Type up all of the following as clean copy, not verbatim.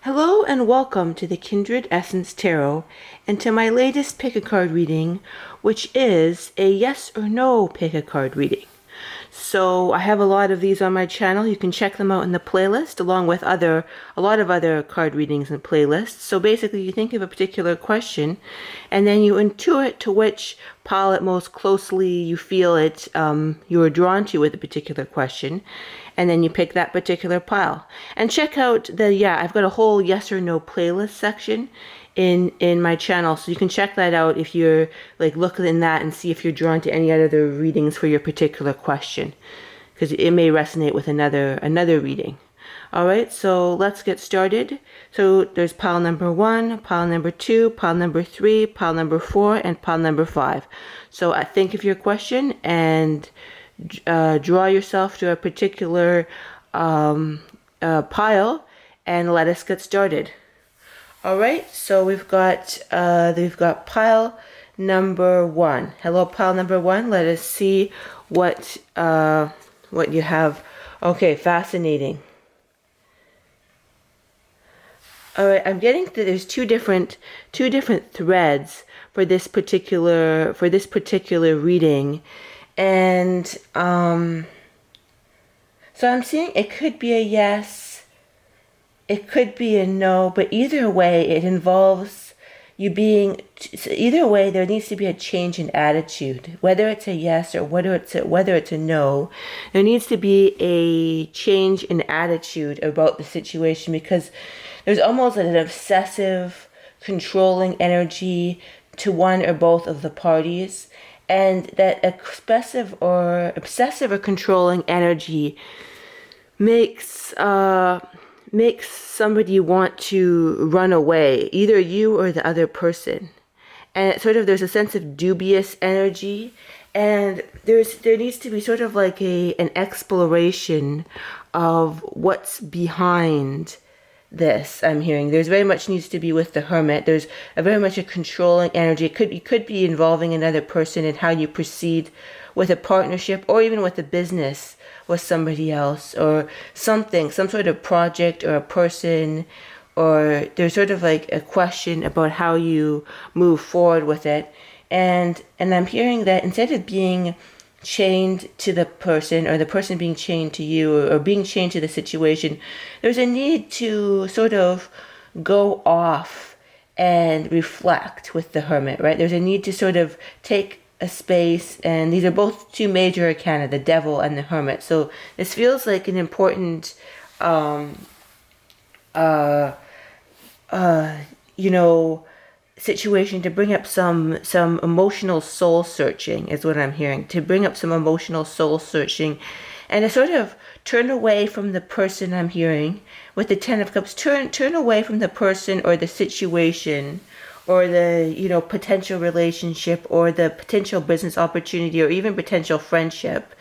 Hello and welcome to the Kindred Essence Tarot and to my latest pick-a-card reading, which is a yes or no pick-a-card reading. So I have a lot of these on my channel. You can check them out in the playlist along with a lot of other card readings and playlists. So basically you think of a particular question and then you intuit to which pile it most closely you feel it you are drawn to with a particular question, and then you pick that particular pile. And check out I've got a whole yes or no playlist section in my channel, so you can check that out if you're like looking in that and see if you're drawn to any other readings for your particular question, because it may resonate with another reading. All right, so let's get started. So there's pile number 1, pile number 2, pile number 3, pile number 4, and pile number 5. So think of your question and draw yourself to a particular pile, and let us get started. All right, so we've got pile number 1. Hello, pile number 1. Let us see what you have. Okay, fascinating. All right, I'm getting that there's two different threads for this particular reading, and so I'm seeing it could be a yes, it could be a no, but either way it involves you being, either way there needs to be a change in attitude. Whether it's a yes or whether it's a no, there needs to be a change in attitude about the situation, because there's almost an obsessive, controlling energy to one or both of the parties, and that obsessive or controlling energy makes somebody want to run away, either you or the other person. And it there's a sense of dubious energy, and there needs to be sort of like an exploration of what's behind this. I'm hearing there's very much needs to be with the Hermit. There's very much a controlling energy. It could be involving another person in how you proceed with a partnership, or even with a business with somebody else, or something, some sort of project or a person, or there's sort of like a question about how you move forward with it. And I'm hearing that instead of being chained to the person, or the person being chained to you, or being chained to the situation, there's a need to sort of go off and reflect with the Hermit, right? There's a need to sort of take a space, and these are both two major arcana, the Devil and the Hermit. So this feels like an important situation to bring up some emotional soul searching, is what I'm hearing. To bring up some emotional soul searching, and to sort of turn away from the person. I'm hearing with the Ten of Cups, turn away from the person or the situation, or the potential relationship, or the potential business opportunity, or even potential friendship.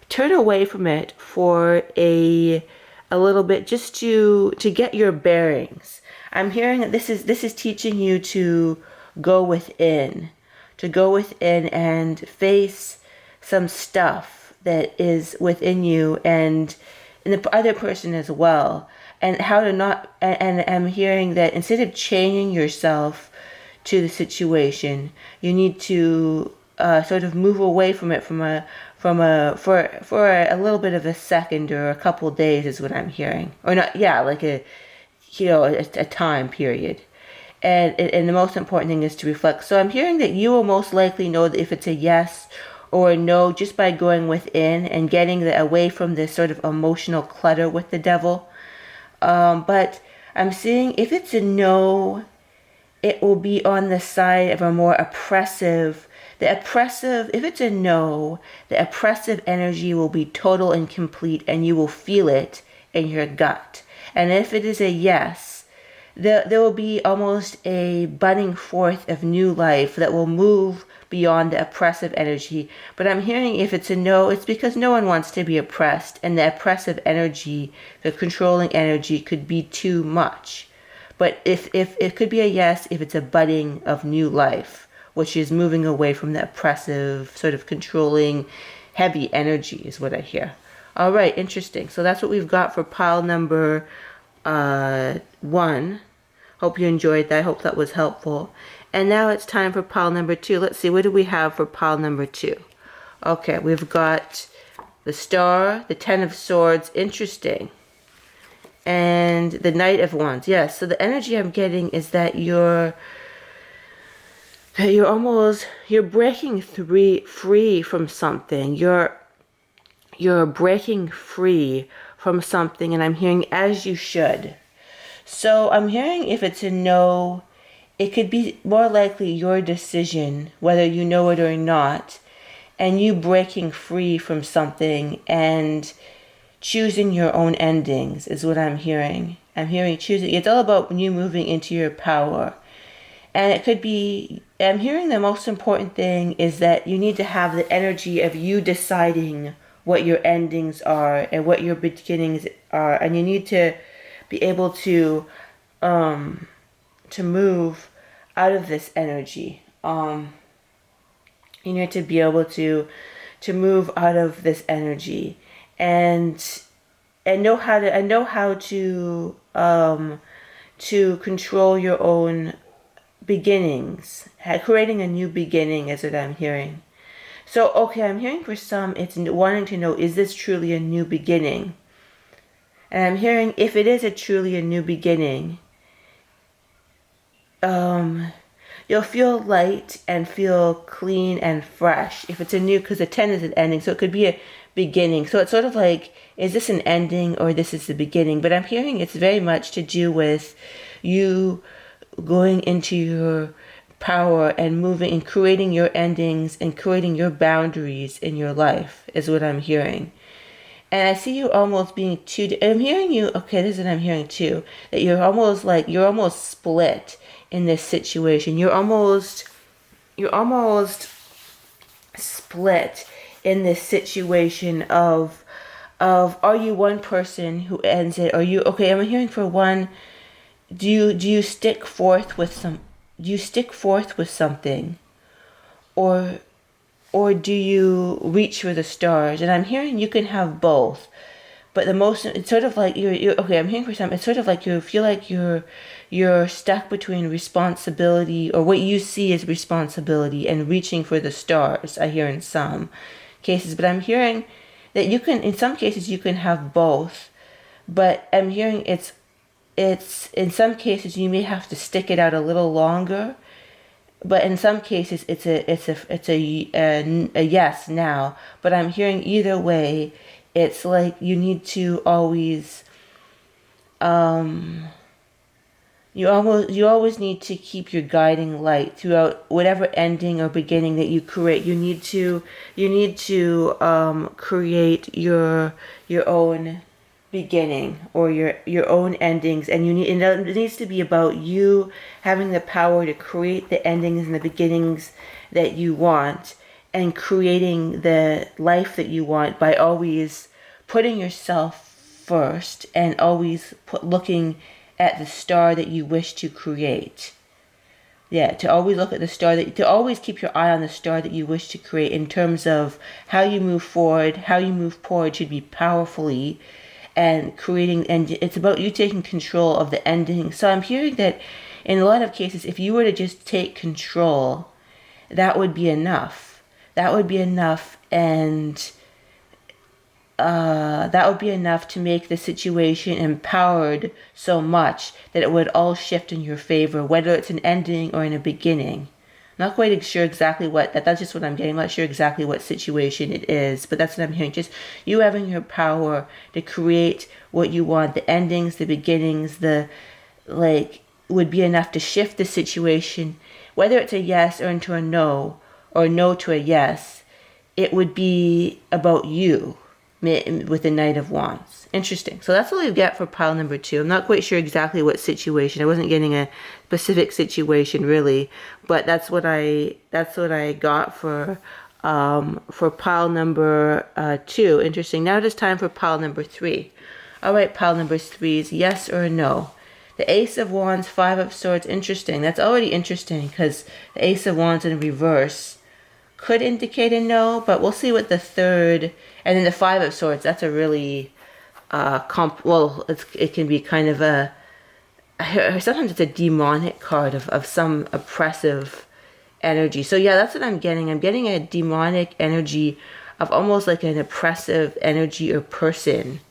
Turn away from it for a little bit, just to get your bearings. I'm hearing that this is teaching you to go within, and face some stuff that is within you, and the other person as well, and how to not. And I'm hearing that instead of changing yourself to the situation, you need to sort of move away from it for a little bit of a second or a couple days, is what I'm hearing. Or not, yeah, like a time period. And the most important thing is to reflect. So I'm hearing that you will most likely know that if it's a yes or a no just by going within and getting away from this sort of emotional clutter with the Devil. But I'm seeing if it's a no, it will be on the side of a more oppressive. If it's a no, the oppressive energy will be total and complete, and you will feel it in your gut. And if it is a yes, there will be almost a budding forth of new life that will move beyond the oppressive energy. But I'm hearing if it's a no, it's because no one wants to be oppressed, and the oppressive energy, the controlling energy, could be too much. But if it could be a yes, if it's a budding of new life, which is moving away from the oppressive, sort of controlling, heavy energy, is what I hear. All right, interesting. So that's what we've got for pile number 1. Hope you enjoyed that. I hope that was helpful. And now it's time for pile number 2. Let's see, what do we have for pile number 2? Okay, we've got the Star, the Ten of Swords, interesting. And the Knight of Wands, yes. So the energy I'm getting is that you're breaking free from something. You're breaking free from something, and I'm hearing as you should. So I'm hearing if it's a no, it could be more likely your decision, whether you know it or not, and you breaking free from something and choosing your own endings is what I'm hearing. I'm hearing choosing. It's all about you moving into your power. And it could be, I'm hearing the most important thing is that you need to have the energy of you deciding what your endings are and what your beginnings are. And you need to be able to move out of this energy. You need to be able to move out of this energy and know how to control your own beginnings. Creating a new beginning is what I'm hearing. So, okay, I'm hearing for some, it's wanting to know, is this truly a new beginning? And I'm hearing, if it is truly a new beginning, you'll feel light and feel clean and fresh. If it's a new, because the 10 is an ending, so it could be a beginning. So it's sort of like, is this an ending or this is the beginning? But I'm hearing it's very much to do with you going into your power and moving and creating your endings and creating your boundaries in your life is what I'm hearing. And I see you almost being I'm hearing you, okay, this is what I'm hearing too, that you're almost split in this situation. You're almost split in this situation of are you one person who ends it? Are you, okay, I'm hearing for one, do you stick forth with something, or do you reach for the stars? And I'm hearing you can have both, but it's sort of like you're okay. I'm hearing for some. It's sort of like you feel like you're stuck between responsibility, or what you see as responsibility, and reaching for the stars. I hear in some cases, but I'm hearing that you can, in some cases, you can have both. But I'm hearing it's in some cases you may have to stick it out a little longer, but in some cases it's a yes now. But I'm hearing either way, it's like you need to always you always need to keep your guiding light throughout whatever ending or beginning that you create. You need to create your own beginning or your own endings, and it needs to be about you having the power to create the endings and the beginnings that you want, and creating the life that you want by always putting yourself first and always looking at the star that you wish to create. Yeah, to always look at the star, to always keep your eye on the star that you wish to create, in terms of how you move forward. How you move forward should be powerfully, and creating, and it's about you taking control of the ending. So I'm hearing that in a lot of cases, if you were to just take control, that would be enough. That would be enough, and that would be enough to make the situation empowered so much that it would all shift in your favor, whether it's an ending or in a beginning. Not quite sure exactly that's just what I'm getting. I'm not sure exactly what situation it is, but that's what I'm hearing. Just you having your power to create what you want, the endings, the beginnings, would be enough to shift the situation, whether it's a yes or into a no, or no to a yes. It would be about you with the Knight of Wands. Interesting. So that's all you get for pile number 2. I'm not quite sure exactly what situation. I wasn't getting a specific situation really, but that's what I got for pile number 2. Interesting. Now it is time for pile number 3. All right, pile number 3 is yes or no. The Ace of Wands, 5 of Swords. Interesting. That's already interesting because the Ace of Wands in reverse could indicate a no, but we'll see what the third, and then the 5 of Swords. That's a really it can be kind of sometimes it's a demonic card of some oppressive energy. So yeah, that's what I'm getting. I'm getting a demonic energy of almost like an oppressive energy or person.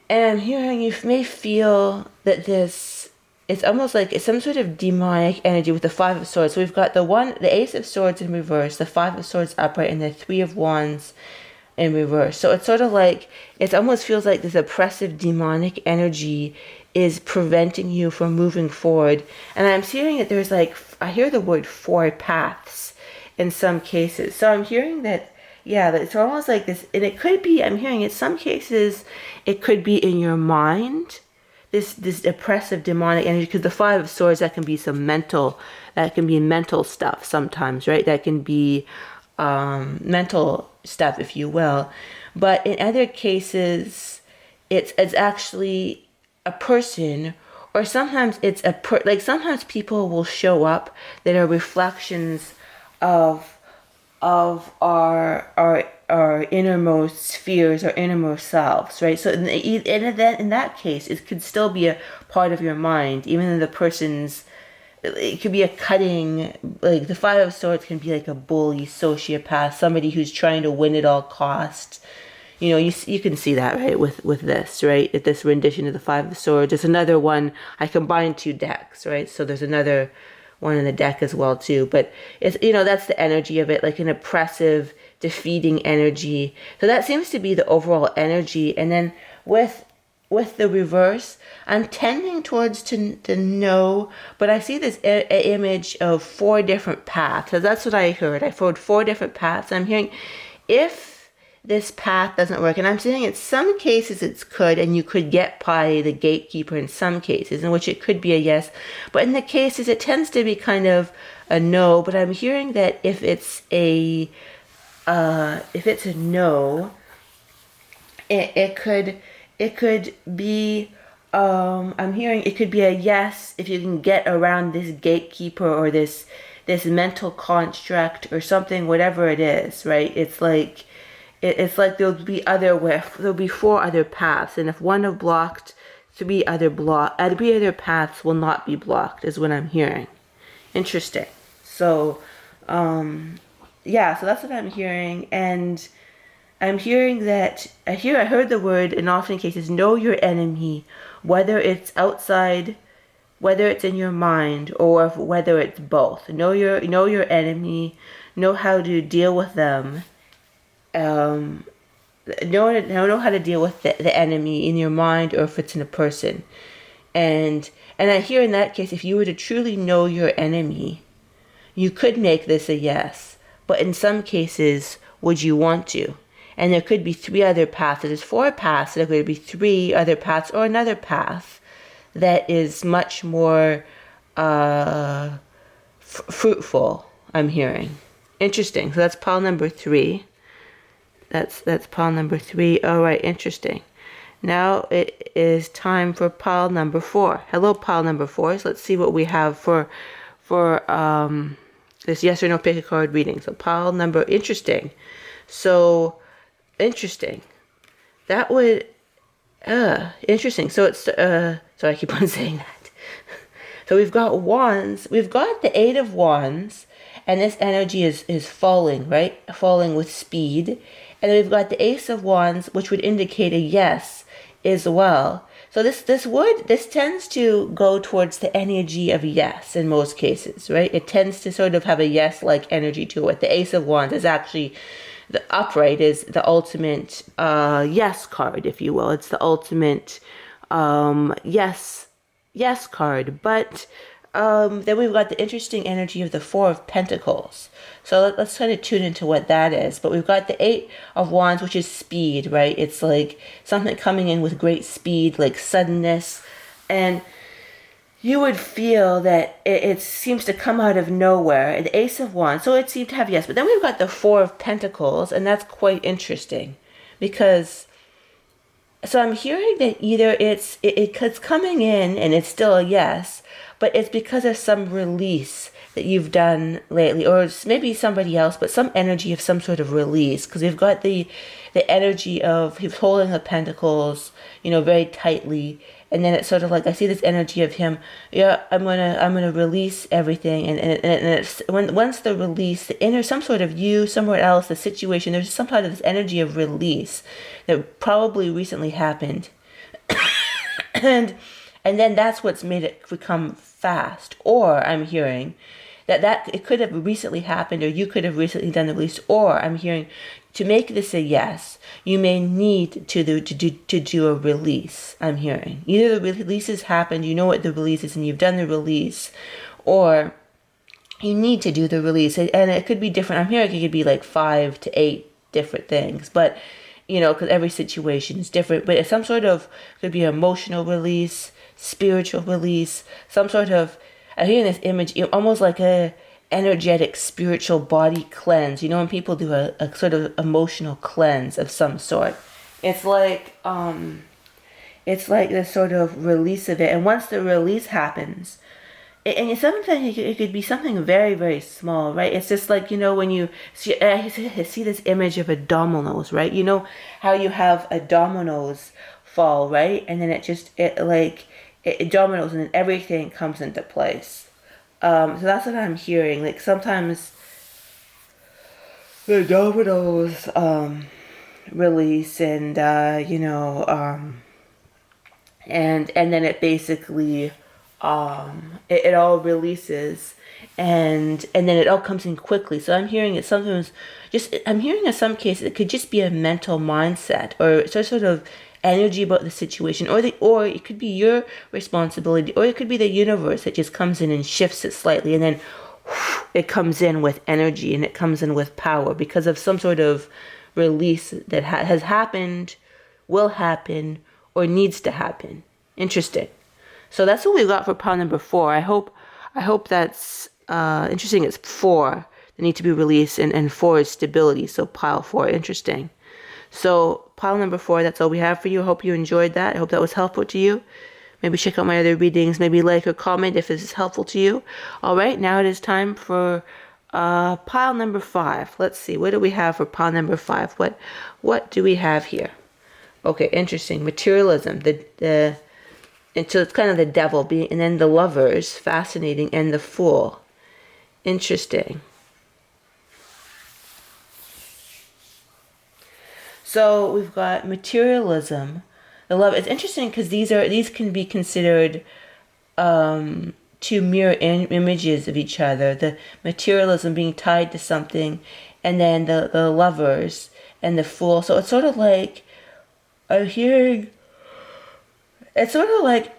And I'm hearing you may feel that it's almost like it's some sort of demonic energy with the Five of Swords. So we've got the Ace of Swords in reverse, the Five of Swords upright, and the Three of Wands in reverse. So it's sort of like, it almost feels like this oppressive demonic energy is preventing you from moving forward. And I'm hearing that there's like, I hear the word four paths in some cases. So I'm hearing that, yeah, that it's almost like this, and it could be, I'm hearing in some cases, it could be in your mind, this oppressive demonic energy, because the Five of Swords, that can be that can be mental stuff sometimes, right? That can be mental stuff, if you will. But in other cases, it's actually a person, or sometimes it's like sometimes people will show up that are reflections of our innermost spheres, our innermost selves, right? So in that case, it could still be a part of your mind, even though the person's, it could be a cutting, like the Five of Swords can be like a bully, sociopath, somebody who's trying to win at all costs. You know, you can see that, right, with this, right? At this rendition of the Five of Swords. There's another one, I combined two decks, right? So there's another one in the deck as well, too. But it's, you know, that's the energy of it, like an oppressive, defeating energy. So that seems to be the overall energy. And then with the reverse, I'm tending towards the no, but I see this image of four different paths. So that's what I heard. I heard four different paths. I'm hearing, if this path doesn't work, and I'm saying in some cases it could, and you could get by the gatekeeper in some cases, in which it could be a yes, but in the cases it tends to be kind of a no. But I'm hearing that if it's a no, it could be, I'm hearing it could be a yes if you can get around this gatekeeper or this mental construct or something, whatever it is, right? It's like there'll be four other paths, and if one are blocked, three other paths will not be blocked, is what I'm hearing. Interesting. So, yeah, so that's what I'm hearing, and I'm hearing that, I heard the word, in often cases, know your enemy, whether it's outside, whether it's in your mind, or whether it's both. Know your enemy, know how to deal with them, know how to deal with the enemy in your mind, or if it's in a person. And I hear in that case, if you were to truly know your enemy, you could make this a yes. But in some cases, would you want to? And there could be three other paths. There's four paths. There could be three other paths, or another path that is much more fruitful, I'm hearing. Interesting. So that's pile number 3. That's pile number 3. All right, interesting. Now it is time for pile number 4. Hello, pile number 4. So let's see what we have for this yes or no pick a card reading. So pile number, interesting. So interesting. That would interesting. So it's sorry, I keep on saying that. So we've got wands. We've got the 8 of wands, and this energy is falling, right? Falling with speed. And then we've got the Ace of Wands, which would indicate a yes as well. So this tends to go towards the energy of yes in most cases, right? It tends to sort of have a yes-like energy to it. The Ace of Wands is actually, the upright is the ultimate yes card, if you will. It's the ultimate yes card. But then we've got the interesting energy of the 4 of Pentacles. So let's kind of tune into what that is. But we've got the 8 of Wands, which is speed, right? It's like something coming in with great speed, like suddenness. And you would feel that it seems to come out of nowhere. The Ace of Wands, so it seemed to have yes. But then we've got the 4 of Pentacles, and that's quite interesting. Because, so I'm hearing that either it's coming in and it's still a yes, but it's because of some release that you've done lately, or it's maybe somebody else, but some energy of some sort of release, because we've got the energy of he's holding the pentacles, very tightly, and then it's sort of like I see this energy of him. Yeah, I'm gonna release everything, and it's once the release, the inner some sort of you somewhere else, the situation. There's some part of this energy of release that probably recently happened, and then that's what's made it become fast. Or I'm hearing that it could have recently happened, or you could have recently done the release. Or I'm hearing to make this a yes, you may need to do a release. I'm hearing either the release has happened, you know what the release is, and you've done the release, or you need to do the release. And it could be different. I'm hearing it could be like 5 to 8 different things, but because every situation is different. But it's some sort of, could be emotional release, spiritual release, some sort of, I'm hearing this image, almost like a energetic spiritual body cleanse. When people do a sort of emotional cleanse of some sort, it's like this sort of release of it. And once the release happens, and sometimes it could be something very, very small, right? It's just like, when you see, I see this image of a dominoes, right? How you have a dominoes fall, right? And then it dominoes, and then everything comes into place. So that's what I'm hearing. Like sometimes the dominoes release, and and then it basically it all releases, and then it all comes in quickly. So I'm hearing it sometimes I'm hearing in some cases it could just be a mental mindset, or sort of energy about the situation, or it could be your responsibility, or it could be the universe that just comes in and shifts it slightly, and then it comes in with energy, and it comes in with power because of some sort of release that has happened, will happen, or needs to happen. Interesting. So that's what we've got for pile number 4. I hope that's interesting. It's 4 that need to be released, and 4 is stability. So pile 4, interesting. So pile number 4, that's all we have for you. I hope you enjoyed that. I hope that was helpful to you. Maybe check out my other readings. Maybe like or comment if this is helpful to you. All right, now it is time for pile number 5. Let's see. What do we have for pile number 5? What do we have here? Okay, interesting. Materialism. And so it's kind of the devil being, and then the lovers, fascinating, and the fool. Interesting. So we've got materialism, the love. It's interesting because these can be considered two mirror images of each other. The materialism being tied to something, and then the lovers and the fool. So it's sort of like I'm hearing. It's sort of like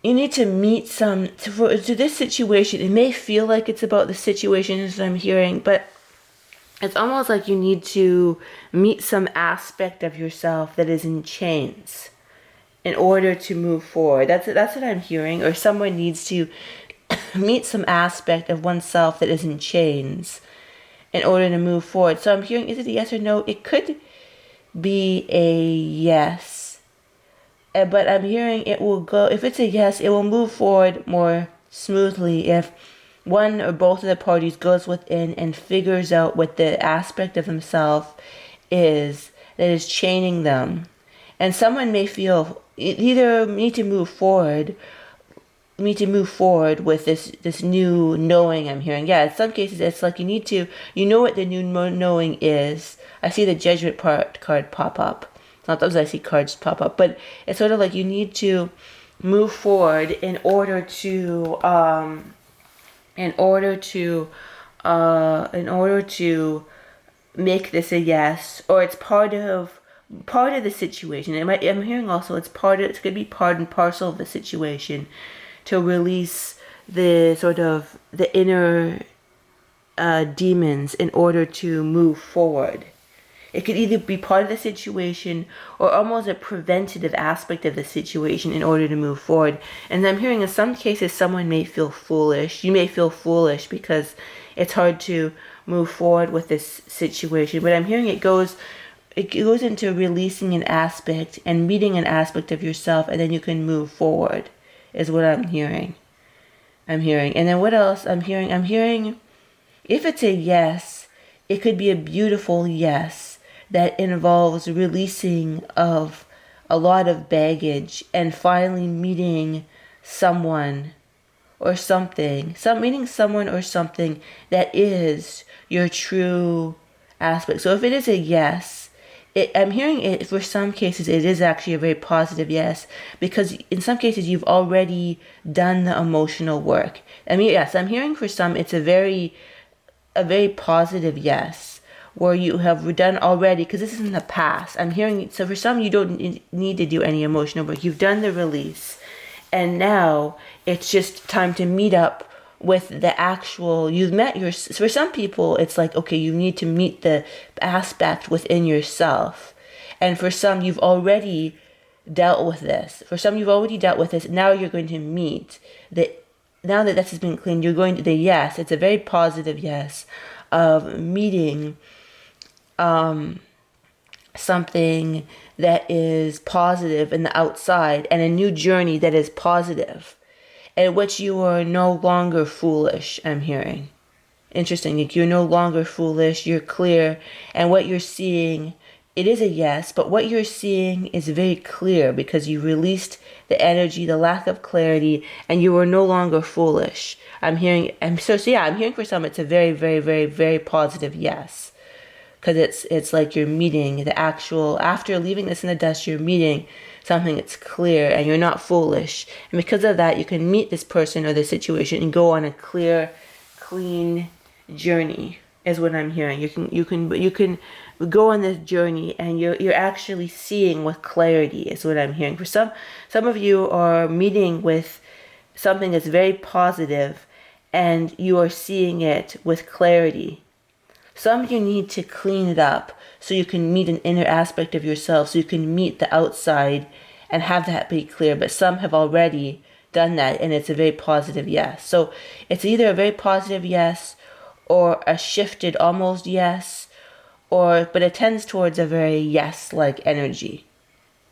you need to meet to this situation. It may feel like it's about the situations I'm hearing, but it's almost like you need to meet some aspect of yourself that is in chains in order to move forward. That's what I'm hearing. Or someone needs to meet some aspect of oneself that is in chains in order to move forward. So I'm hearing, is it a yes or no? It could be a yes. But I'm hearing it will go, if it's a yes, it will move forward more smoothly if one or both of the parties goes within and figures out what the aspect of themselves is that is chaining them. And someone may feel either need to move forward with this new knowing I'm hearing. Yeah, in some cases it's like you know what the new knowing is. I see the Judgment card pop up. Not those I see cards pop up, but it's sort of like you need to move forward in order to make this a yes, or it's part of the situation. I'm hearing also it could be part and parcel of the situation to release the sort of the inner demons in order to move forward. It could either be part of the situation or almost a preventative aspect of the situation in order to move forward. And I'm hearing in some cases someone may feel foolish. You may feel foolish because it's hard to move forward with this situation. But I'm hearing it goes into releasing an aspect and meeting an aspect of yourself, and then you can move forward, is what I'm hearing. I'm hearing. And then what else I'm hearing? I'm hearing if it's a yes, it could be a beautiful yes that involves releasing of a lot of baggage and finally meeting someone or something, meeting someone or something that is your true aspect. So if it is a yes, I'm hearing it for some cases it is actually a very positive yes, because in some cases you've already done the emotional work. I mean, yes, I'm hearing for some it's a very positive yes, where you have done already, because this is in the past. I'm hearing, so for some you don't need to do any emotional work. You've done the release, and now it's just time to meet up with the actual, you've met your, for some people it's like, okay, you need to meet the aspect within yourself. And for some you've already dealt with this. Now you're going to meet the, now that this has been cleaned, you're going to the yes. It's a very positive yes of meeting something that is positive in the outside, and a new journey that is positive, in which you are no longer foolish, I'm hearing. Interesting. Like, you're no longer foolish, you're clear, and what you're seeing, it is a yes, but what you're seeing is very clear because you released the energy, the lack of clarity, and you are no longer foolish. I'm hearing for some it's a very, very, very, very positive yes. Because it's like you're meeting the actual, after leaving this in the dust, you're meeting something that's clear and you're not foolish. And because of that, you can meet this person or this situation and go on a clear, clean journey, is what I'm hearing. You can go on this journey and you're actually seeing with clarity, is what I'm hearing. For some of you are meeting with something that's very positive and you are seeing it with clarity. Some of you need to clean it up so you can meet an inner aspect of yourself, so you can meet the outside and have that be clear. But some have already done that, and it's a very positive yes. So it's either a very positive yes or a shifted almost yes, but it tends towards a very yes-like energy.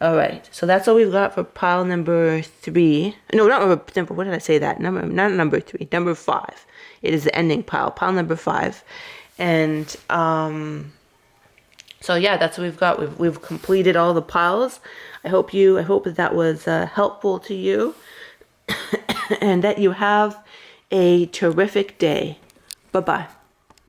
All right, so that's all we've got for pile number 3. No, not number, what did I say that? Not number 3, number 5. It is the ending pile number 5. And so yeah, that's what we've got. We've completed all the piles. I hope that was helpful to you, and that you have a terrific day. Bye-bye.